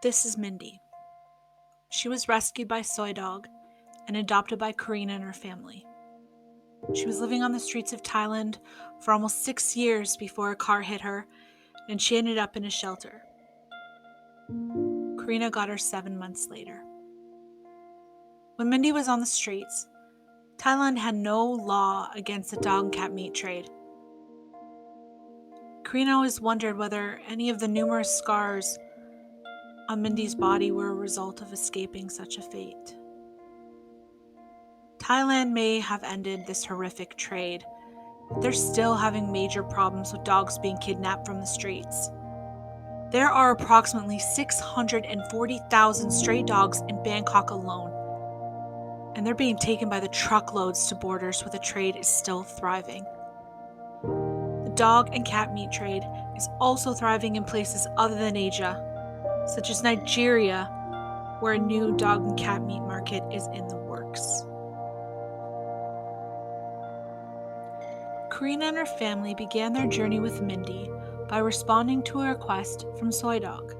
This is Mindy. She was rescued by Soi Dog and adopted by Karina and her family. She was living on the streets of Thailand for almost 6 years before a car hit her, and she ended up in a shelter. Karina got her 7 months later. When Mindy was on the streets, Thailand had no law against the dog and cat meat trade. Karina always wondered whether any of the numerous scars on Mindy's body were a result of escaping such a fate. Thailand may have ended this horrific trade, but they're still having major problems with dogs being kidnapped from the streets. There are approximately 640,000 stray dogs in Bangkok alone, and they're being taken by the truckloads to borders where the trade is still thriving. The dog and cat meat trade is also thriving in places other than Asia, such as Nigeria, where a new dog and cat meat market is in the works. Karina and her family began their journey with Mindy by responding to a request from Soi Dog,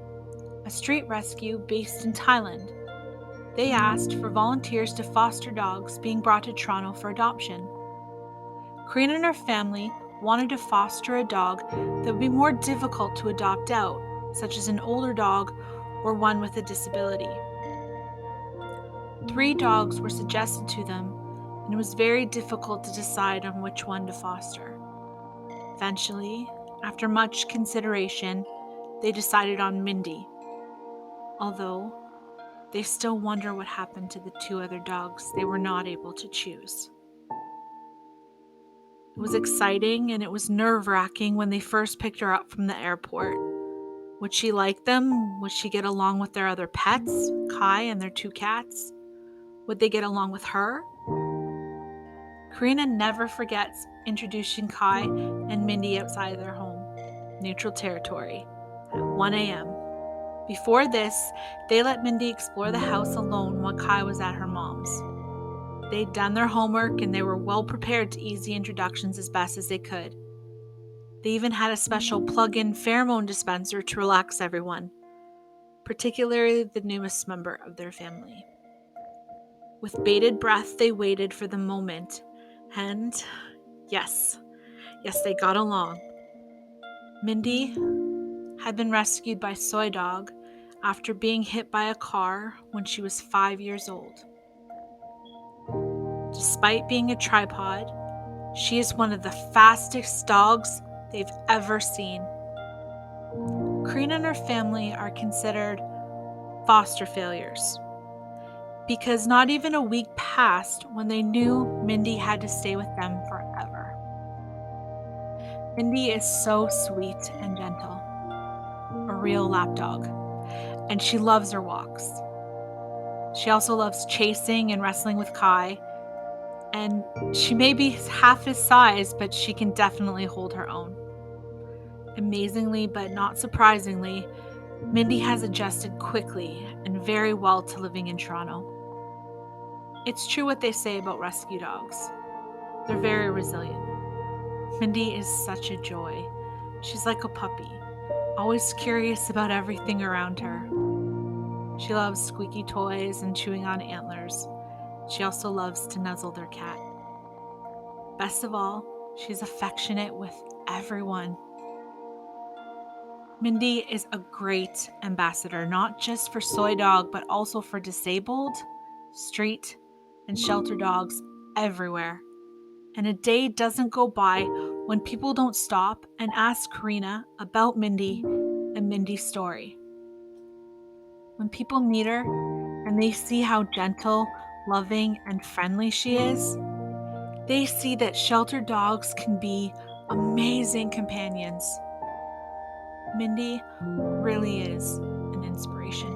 a street rescue based in Thailand. They asked for volunteers to foster dogs being brought to Toronto for adoption. Karina and her family wanted to foster a dog that would be more difficult to adopt out, such as an older dog or one with a disability. 3 dogs were suggested to them, and it was very difficult to decide on which one to foster. Eventually, after much consideration, they decided on Mindy, although they still wonder what happened to the 2 other dogs they were not able to choose. It was exciting and it was nerve-wracking when they first picked her up from the airport. Would she like them? Would she get along with their other pets, Kai and their 2 cats? Would they get along with her? Karina never forgets introducing Kai and Mindy outside their home, neutral territory, at 1 a.m. Before this, they let Mindy explore the house alone while Kai was at her mom's. They'd done their homework and they were well prepared to ease the introductions as best as they could. They even had a special plug-in pheromone dispenser to relax everyone, particularly the newest member of their family. With bated breath, they waited for the moment, and yes, they got along. Mindy had been rescued by Soi Dog after being hit by a car when she was 5 years old. Despite being a tripod, she is one of the fastest dogs they've ever seen. Karina and her family are considered foster failures because not even a week passed when they knew Mindy had to stay with them forever. Mindy is so sweet and gentle, a real lapdog, and she loves her walks. She also loves chasing and wrestling with Kai, and she may be half his size, but she can definitely hold her own. Amazingly, but not surprisingly, Mindy has adjusted quickly and very well to living in Toronto. It's true what they say about rescue dogs. They're very resilient. Mindy is such a joy. She's like a puppy, always curious about everything around her. She loves squeaky toys and chewing on antlers. She also loves to nuzzle their cat. Best of all, she's affectionate with everyone. Mindy is a great ambassador, not just for Soi Dog, but also for disabled, street, and shelter dogs everywhere. And a day doesn't go by when people don't stop and ask Karina about Mindy and Mindy's story. When people meet her and they see how gentle, loving, and friendly she is, they see that shelter dogs can be amazing companions. Mindy really is an inspiration.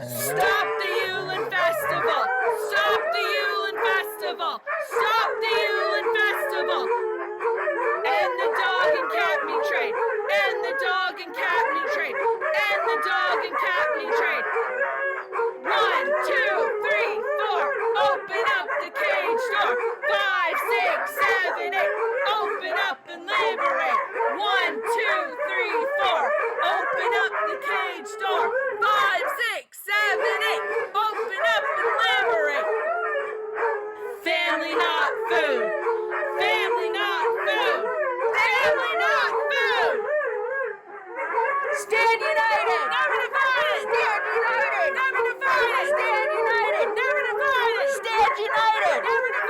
Stop the Yulin Festival! Stop the Yulin Festival! Stop the Yulin Festival! End the dog and cat meat trade! End the dog and cat meat trade! End the dog and cat meat trade! 1, 2, 3, 4. Open up the cage door. 5, 6, 7, 8. Open up and liberate. 1, 2, 3, 4. Open up the cage door. 5, 6, 7, 8. Open up and liberate. Family not food. Family not food. Family not food. Stand united! Never divided. Stand united! Never divided. Stand united! Never divided. Stand united! Never divided.